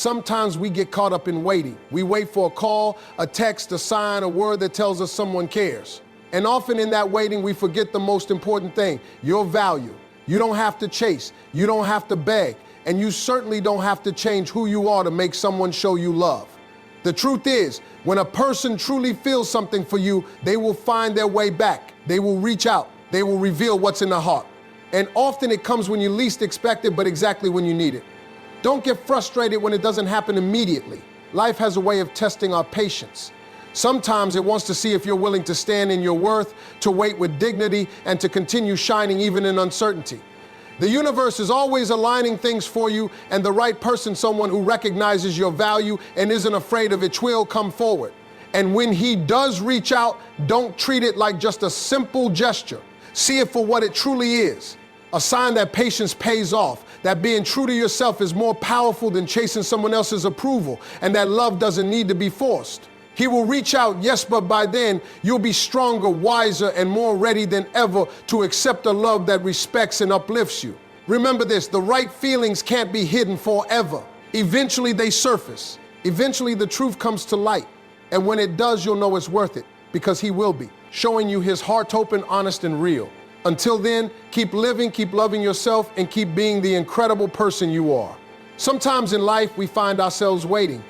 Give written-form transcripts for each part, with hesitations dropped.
Sometimes we get caught up in waiting. We wait for a call, a text, a sign, a word that tells us someone cares. And often in that waiting, we forget the most important thing, your value. You don't have to chase, you don't have to beg, and you certainly don't have to change who you are to make someone show you love. The truth is, when a person truly feels something for you, they will find their way back. They will reach out. They will reveal what's in their heart. And often it comes when you least expect it, but exactly when you need it. Don't get frustrated when it doesn't happen immediately. Life has a way of testing our patience. Sometimes it wants to see if you're willing to stand in your worth, to wait with dignity, and to continue shining even in uncertainty. The universe is always aligning things for you, and the right person, someone who recognizes your value and isn't afraid of it, will come forward. And when he does reach out, don't treat it like just a simple gesture. See it for what it truly is. A sign that patience pays off, that being true to yourself is more powerful than chasing someone else's approval, and that love doesn't need to be forced. He will reach out, yes, but by then you'll be stronger, wiser, and more ready than ever to accept a love that respects and uplifts you. Remember this, the right feelings can't be hidden forever. Eventually they surface. Eventually the truth comes to light. And when it does, you'll know it's worth it, because he will be, showing you his heart open, honest, and real. Until then, keep living, keep loving yourself, and keep being the incredible person you are. Sometimes in life, we find ourselves waiting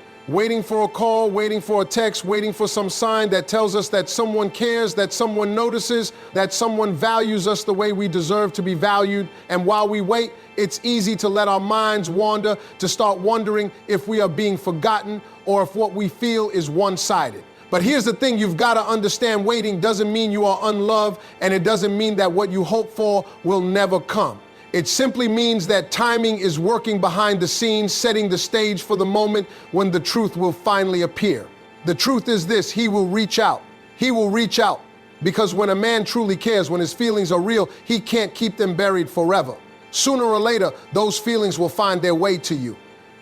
for a call, waiting for a text, waiting for some sign that tells us that someone cares, that someone notices, that someone values us the way we deserve to be valued. And while we wait, it's easy to let our minds wander, to start wondering if we are being forgotten or if what we feel is one-sided. But here's the thing, you've got to understand, waiting doesn't mean you are unloved, and it doesn't mean that what you hope for will never come. It simply means that timing is working behind the scenes, setting the stage for the moment when the truth will finally appear. The truth is this, he will reach out. He will reach out. Because when a man truly cares, when his feelings are real, he can't keep them buried forever. Sooner or later, those feelings will find their way to you.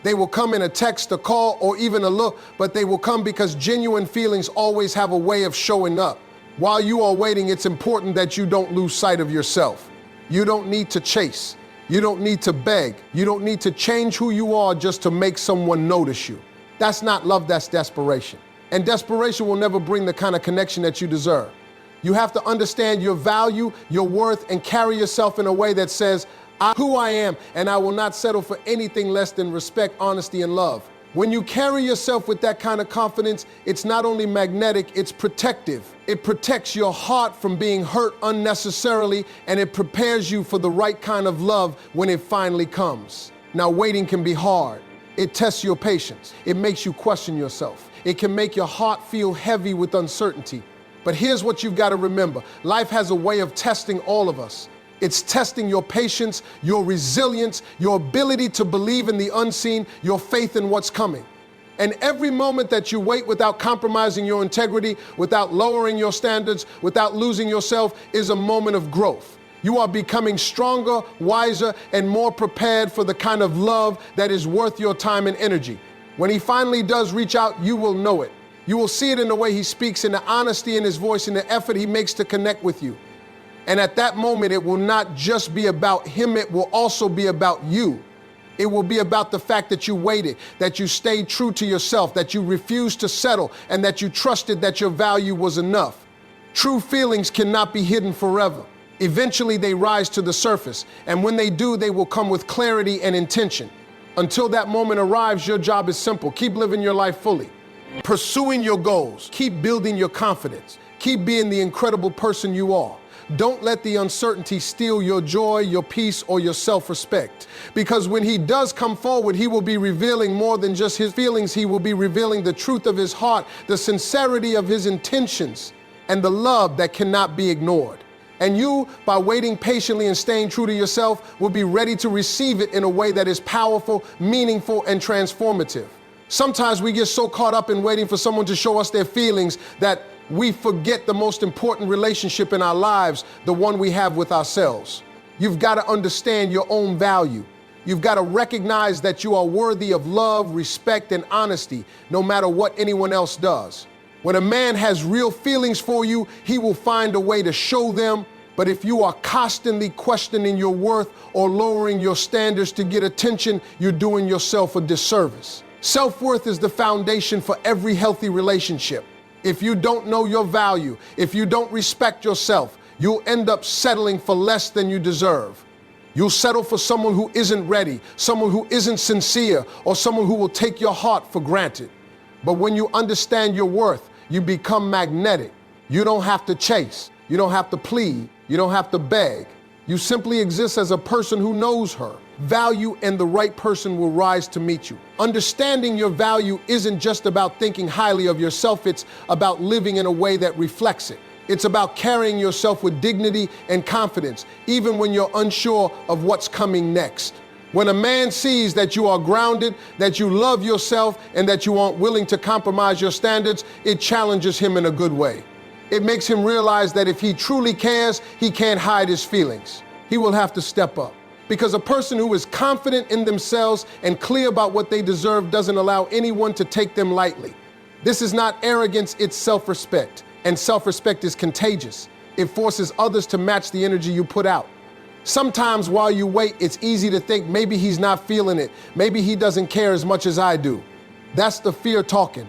They will come in a text, a call, or even a look, but they will come because genuine feelings always have a way of showing up. While you are waiting, it's important that you don't lose sight of yourself. You don't need to chase. You don't need to beg. You don't need to change who you are just to make someone notice you. That's not love, that's desperation. And desperation will never bring the kind of connection that you deserve. You have to understand your value, your worth, and carry yourself in a way that says, I'm who I am, and I will not settle for anything less than respect, honesty, and love. When you carry yourself with that kind of confidence, it's not only magnetic, it's protective. It protects your heart from being hurt unnecessarily, and it prepares you for the right kind of love when it finally comes. Now, waiting can be hard. It tests your patience. It makes you question yourself. It can make your heart feel heavy with uncertainty. But here's what you've got to remember. Life has a way of testing all of us. It's testing your patience, your resilience, your ability to believe in the unseen, your faith in what's coming. And every moment that you wait without compromising your integrity, without lowering your standards, without losing yourself, is a moment of growth. You are becoming stronger, wiser, and more prepared for the kind of love that is worth your time and energy. When he finally does reach out, you will know it. You will see it in the way he speaks, in the honesty in his voice, in the effort he makes to connect with you. And at that moment, it will not just be about him, it will also be about you. It will be about the fact that you waited, that you stayed true to yourself, that you refused to settle, and that you trusted that your value was enough. True feelings cannot be hidden forever. Eventually, they rise to the surface, and when they do, they will come with clarity and intention. Until that moment arrives, your job is simple. Keep living your life fully, pursuing your goals, keep building your confidence, keep being the incredible person you are. Don't let the uncertainty steal your joy, your peace, or your self-respect. Because when he does come forward, he will be revealing more than just his feelings. He will be revealing the truth of his heart, the sincerity of his intentions, and the love that cannot be ignored. And you, by waiting patiently and staying true to yourself, will be ready to receive it in a way that is powerful, meaningful, and transformative. Sometimes we get so caught up in waiting for someone to show us their feelings that we forget the most important relationship in our lives, the one we have with ourselves. You've got to understand your own value. You've got to recognize that you are worthy of love, respect, and honesty, no matter what anyone else does. When a man has real feelings for you, he will find a way to show them. But if you are constantly questioning your worth or lowering your standards to get attention, you're doing yourself a disservice. Self-worth is the foundation for every healthy relationship. If you don't know your value, if you don't respect yourself, you'll end up settling for less than you deserve. You'll settle for someone who isn't ready, someone who isn't sincere, or someone who will take your heart for granted. But when you understand your worth, you become magnetic. You don't have to chase. You don't have to plead. You don't have to beg. You simply exist as a person who knows her value, and the right person will rise to meet you. Understanding your value isn't just about thinking highly of yourself. It's about living in a way that reflects it. It's about carrying yourself with dignity and confidence, even when you're unsure of what's coming next. When a man sees that you are grounded, that you love yourself, and that you aren't willing to compromise your standards, it challenges him in a good way. It makes him realize that if he truly cares, he can't hide his feelings. He will have to step up. Because a person who is confident in themselves and clear about what they deserve doesn't allow anyone to take them lightly. This is not arrogance, it's self-respect. And self-respect is contagious. It forces others to match the energy you put out. Sometimes while you wait, it's easy to think maybe he's not feeling it. Maybe he doesn't care as much as I do. That's the fear talking.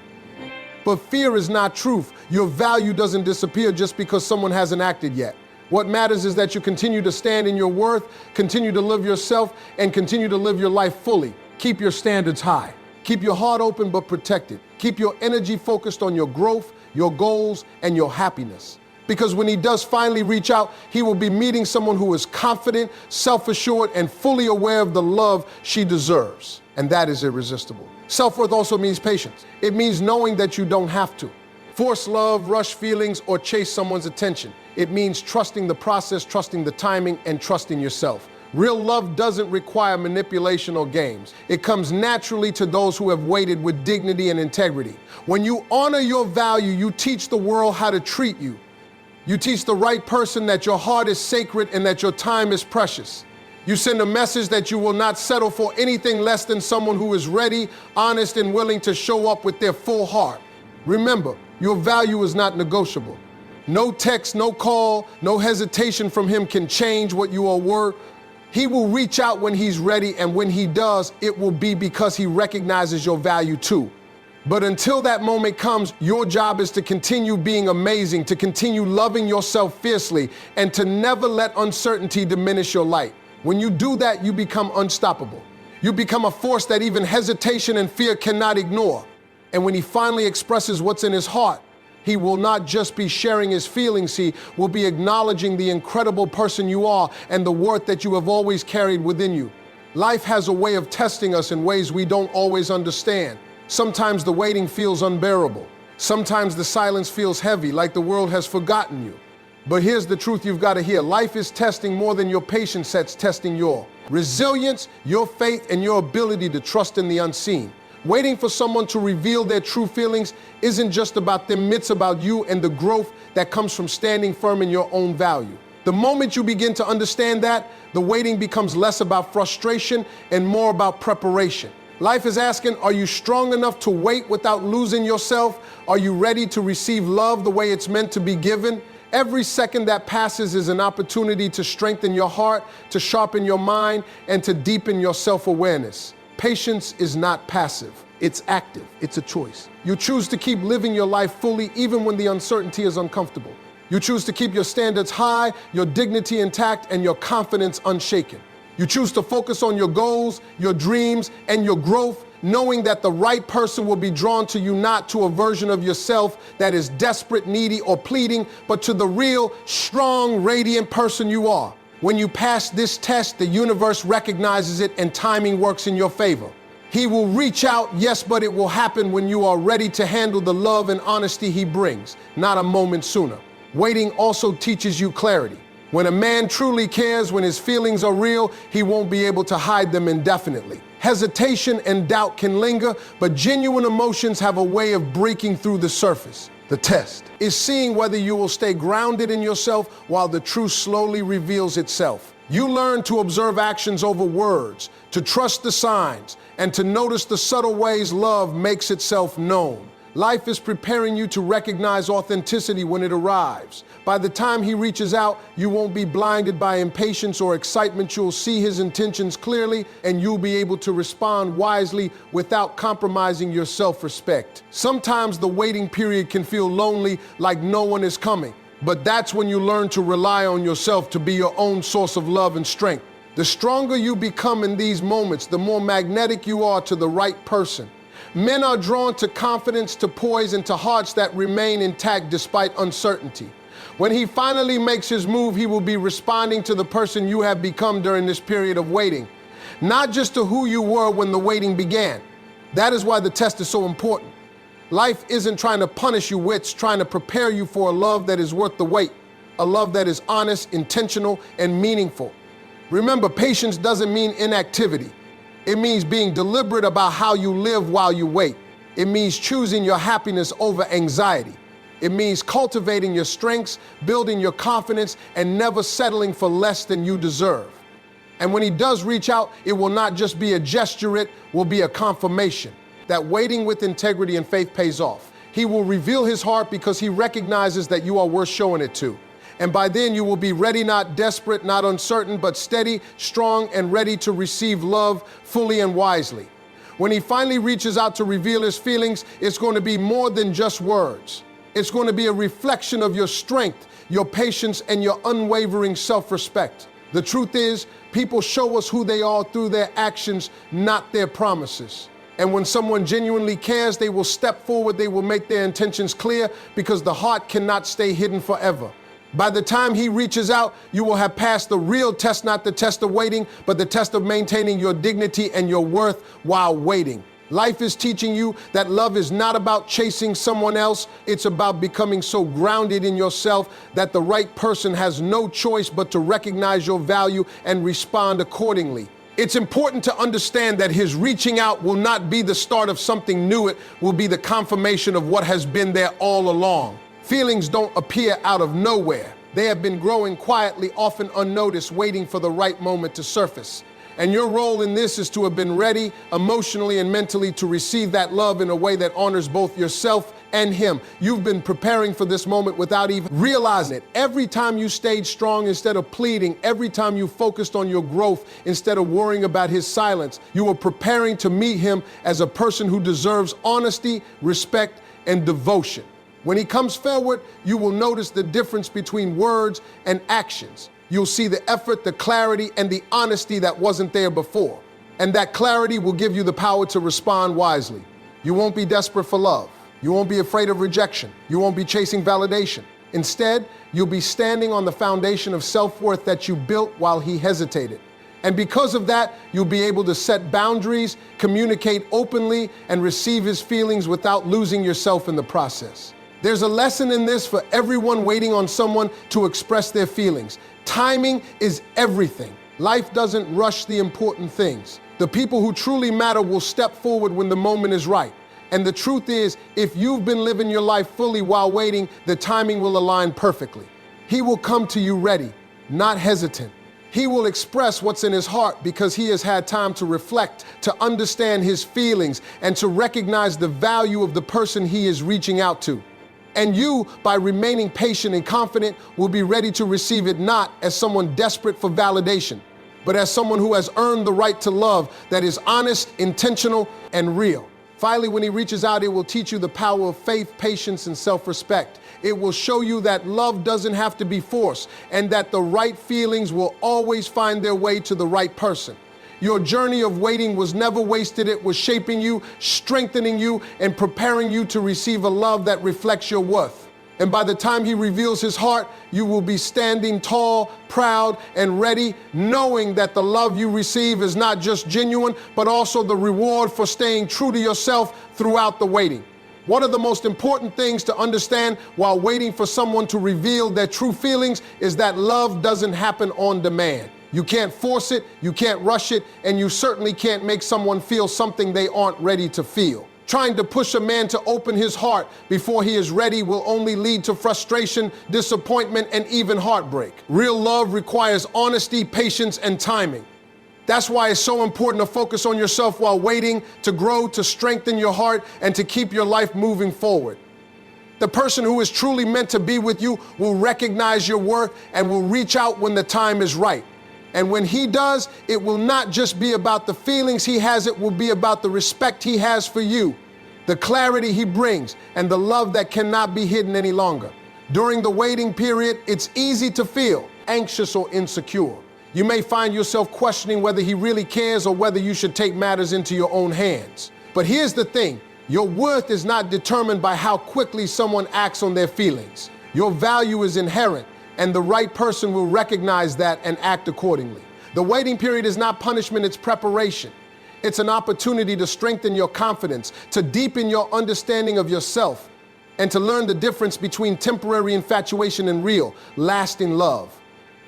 But fear is not truth. Your value doesn't disappear just because someone hasn't acted yet. What matters is that you continue to stand in your worth, continue to live yourself, and continue to live your life fully. Keep your standards high. Keep your heart open but protected. Keep your energy focused on your growth, your goals, and your happiness. Because when he does finally reach out, he will be meeting someone who is confident, self-assured, and fully aware of the love she deserves. And that is irresistible. Self-worth also means patience. It means knowing that you don't have to force love, rush feelings, or chase someone's attention. It means trusting the process, trusting the timing, and trusting yourself. Real love doesn't require manipulation or games. It comes naturally to those who have waited with dignity and integrity. When you honor your value, you teach the world how to treat you. You teach the right person that your heart is sacred and that your time is precious. You send a message that you will not settle for anything less than someone who is ready, honest, and willing to show up with their full heart. Remember, your value is not negotiable. No text, no call, no hesitation from him can change what you are worth. He will reach out when he's ready, and when he does, it will be because he recognizes your value too. But until that moment comes, your job is to continue being amazing, to continue loving yourself fiercely, and to never let uncertainty diminish your light. When you do that, you become unstoppable. You become a force that even hesitation and fear cannot ignore. And when he finally expresses what's in his heart, he will not just be sharing his feelings, he will be acknowledging the incredible person you are and the worth that you have always carried within you. Life has a way of testing us in ways we don't always understand. Sometimes the waiting feels unbearable. Sometimes the silence feels heavy, like the world has forgotten you. But here's the truth you've got to hear. Life is testing more than your patience sets testing your resilience, your faith, and your ability to trust in the unseen. Waiting for someone to reveal their true feelings isn't just about them, it's about you and the growth that comes from standing firm in your own value. The moment you begin to understand that, the waiting becomes less about frustration and more about preparation. Life is asking, are you strong enough to wait without losing yourself? Are you ready to receive love the way it's meant to be given? Every second that passes is an opportunity to strengthen your heart, to sharpen your mind, and to deepen your self-awareness. Patience is not passive, it's active, it's a choice. You choose to keep living your life fully even when the uncertainty is uncomfortable. You choose to keep your standards high, your dignity intact, and your confidence unshaken. You choose to focus on your goals, your dreams, and your growth, knowing that the right person will be drawn to you, not to a version of yourself that is desperate, needy, or pleading, but to the real, strong, radiant person you are. When you pass this test, the universe recognizes it and timing works in your favor. He will reach out, yes, but it will happen when you are ready to handle the love and honesty he brings, not a moment sooner. Waiting also teaches you clarity. When a man truly cares, when his feelings are real, he won't be able to hide them indefinitely. Hesitation and doubt can linger, but genuine emotions have a way of breaking through the surface. The test is seeing whether you will stay grounded in yourself while the truth slowly reveals itself. You learn to observe actions over words, to trust the signs, and to notice the subtle ways love makes itself known. Life is preparing you to recognize authenticity when it arrives. By the time he reaches out, you won't be blinded by impatience or excitement. You'll see his intentions clearly, and you'll be able to respond wisely without compromising your self-respect. Sometimes the waiting period can feel lonely, like no one is coming. But that's when you learn to rely on yourself to be your own source of love and strength. The stronger you become in these moments, the more magnetic you are to the right person. Men are drawn to confidence, to poise, and to hearts that remain intact despite uncertainty. When he finally makes his move, he will be responding to the person you have become during this period of waiting, not just to who you were when the waiting began. That is why the test is so important. Life isn't trying to punish you, it's trying to prepare you for a love that is worth the wait, a love that is honest, intentional, and meaningful. Remember, patience doesn't mean inactivity. It means being deliberate about how you live while you wait. It means choosing your happiness over anxiety. It means cultivating your strengths, building your confidence, and never settling for less than you deserve. And when he does reach out, it will not just be a gesture, it will be a confirmation that waiting with integrity and faith pays off. He will reveal his heart because he recognizes that you are worth showing it to. And by then you will be ready, not desperate, not uncertain, but steady, strong, and ready to receive love fully and wisely. When he finally reaches out to reveal his feelings, it's going to be more than just words. It's going to be a reflection of your strength, your patience, and your unwavering self-respect. The truth is, people show us who they are through their actions, not their promises. And when someone genuinely cares, they will step forward, they will make their intentions clear, because the heart cannot stay hidden forever. By the time he reaches out, you will have passed the real test, not the test of waiting, but the test of maintaining your dignity and your worth while waiting. Life is teaching you that love is not about chasing someone else. It's about becoming so grounded in yourself that the right person has no choice but to recognize your value and respond accordingly. It's important to understand that his reaching out will not be the start of something new. It will be the confirmation of what has been there all along. Feelings don't appear out of nowhere. They have been growing quietly, often unnoticed, waiting for the right moment to surface. And your role in this is to have been ready emotionally and mentally to receive that love in a way that honors both yourself and him. You've been preparing for this moment without even realizing it. Every time you stayed strong instead of pleading, every time you focused on your growth instead of worrying about his silence, you were preparing to meet him as a person who deserves honesty, respect, and devotion. When he comes forward, you will notice the difference between words and actions. You'll see the effort, the clarity, and the honesty that wasn't there before. And that clarity will give you the power to respond wisely. You won't be desperate for love. You won't be afraid of rejection. You won't be chasing validation. Instead, you'll be standing on the foundation of self-worth that you built while he hesitated. And because of that, you'll be able to set boundaries, communicate openly, and receive his feelings without losing yourself in the process. There's a lesson in this for everyone waiting on someone to express their feelings. Timing is everything. Life doesn't rush the important things. The people who truly matter will step forward when the moment is right. And the truth is, if you've been living your life fully while waiting, the timing will align perfectly. He will come to you ready, not hesitant. He will express what's in his heart because he has had time to reflect, to understand his feelings, and to recognize the value of the person he is reaching out to. And you, by remaining patient and confident, will be ready to receive it not as someone desperate for validation, but as someone who has earned the right to love that is honest, intentional, and real. Finally, when he reaches out, it will teach you the power of faith, patience, and self-respect. It will show you that love doesn't have to be forced, and that the right feelings will always find their way to the right person. Your journey of waiting was never wasted. It was shaping you, strengthening you, and preparing you to receive a love that reflects your worth. And by the time he reveals his heart, you will be standing tall, proud, and ready, knowing that the love you receive is not just genuine, but also the reward for staying true to yourself throughout the waiting. One of the most important things to understand while waiting for someone to reveal their true feelings is that love doesn't happen on demand. You can't force it, you can't rush it, and you certainly can't make someone feel something they aren't ready to feel. Trying to push a man to open his heart before he is ready will only lead to frustration, disappointment, and even heartbreak. Real love requires honesty, patience, and timing. That's why it's so important to focus on yourself while waiting, to grow, to strengthen your heart, and to keep your life moving forward. The person who is truly meant to be with you will recognize your worth and will reach out when the time is right. And when he does, it will not just be about the feelings he has, it will be about the respect he has for you, the clarity he brings, and the love that cannot be hidden any longer. During the waiting period, it's easy to feel anxious or insecure. You may find yourself questioning whether he really cares or whether you should take matters into your own hands. But here's the thing. Your worth is not determined by how quickly someone acts on their feelings. Your value is inherent, and the right person will recognize that and act accordingly. The waiting period is not punishment, it's preparation. It's an opportunity to strengthen your confidence, to deepen your understanding of yourself, and to learn the difference between temporary infatuation and real, lasting love.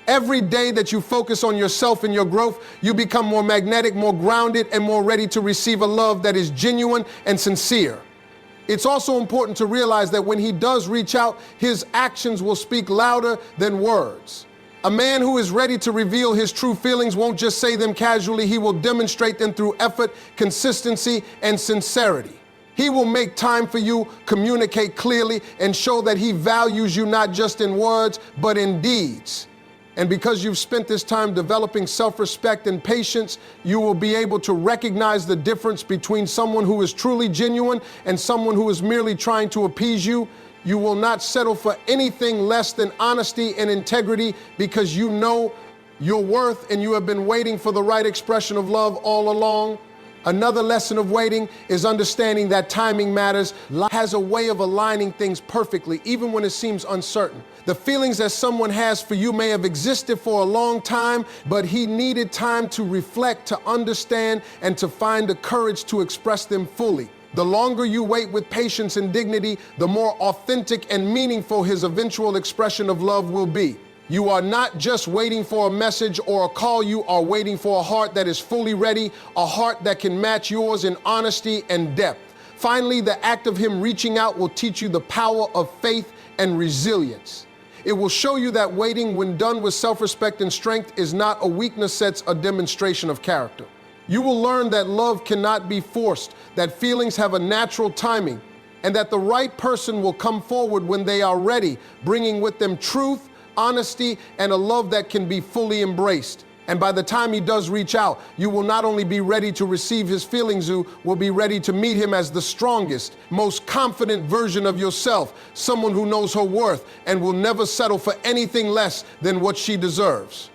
Every day that you focus on yourself and your growth, you become more magnetic, more grounded, and more ready to receive a love that is genuine and sincere. It's also important to realize that when he does reach out, his actions will speak louder than words. A man who is ready to reveal his true feelings won't just say them casually, he will demonstrate them through effort, consistency, and sincerity. He will make time for you, communicate clearly, and show that he values you not just in words, but in deeds. And because you've spent this time developing self-respect and patience, you will be able to recognize the difference between someone who is truly genuine and someone who is merely trying to appease you. You will not settle for anything less than honesty and integrity because you know your worth and you have been waiting for the right expression of love all along. Another lesson of waiting is understanding that timing matters. Life has a way of aligning things perfectly, even when it seems uncertain. The feelings that someone has for you may have existed for a long time, but he needed time to reflect, to understand, and to find the courage to express them fully. The longer you wait with patience and dignity, the more authentic and meaningful his eventual expression of love will be. You are not just waiting for a message or a call, you are waiting for a heart that is fully ready, a heart that can match yours in honesty and depth. Finally, the act of him reaching out will teach you the power of faith and resilience. It will show you that waiting, when done with self-respect and strength, is not a weakness, it's a demonstration of character. You will learn that love cannot be forced, that feelings have a natural timing, and that the right person will come forward when they are ready, bringing with them truth, honesty, and a love that can be fully embraced. And by the time he does reach out, you will not only be ready to receive his feelings, you will be ready to meet him as the strongest, most confident version of yourself, someone who knows her worth and will never settle for anything less than what she deserves.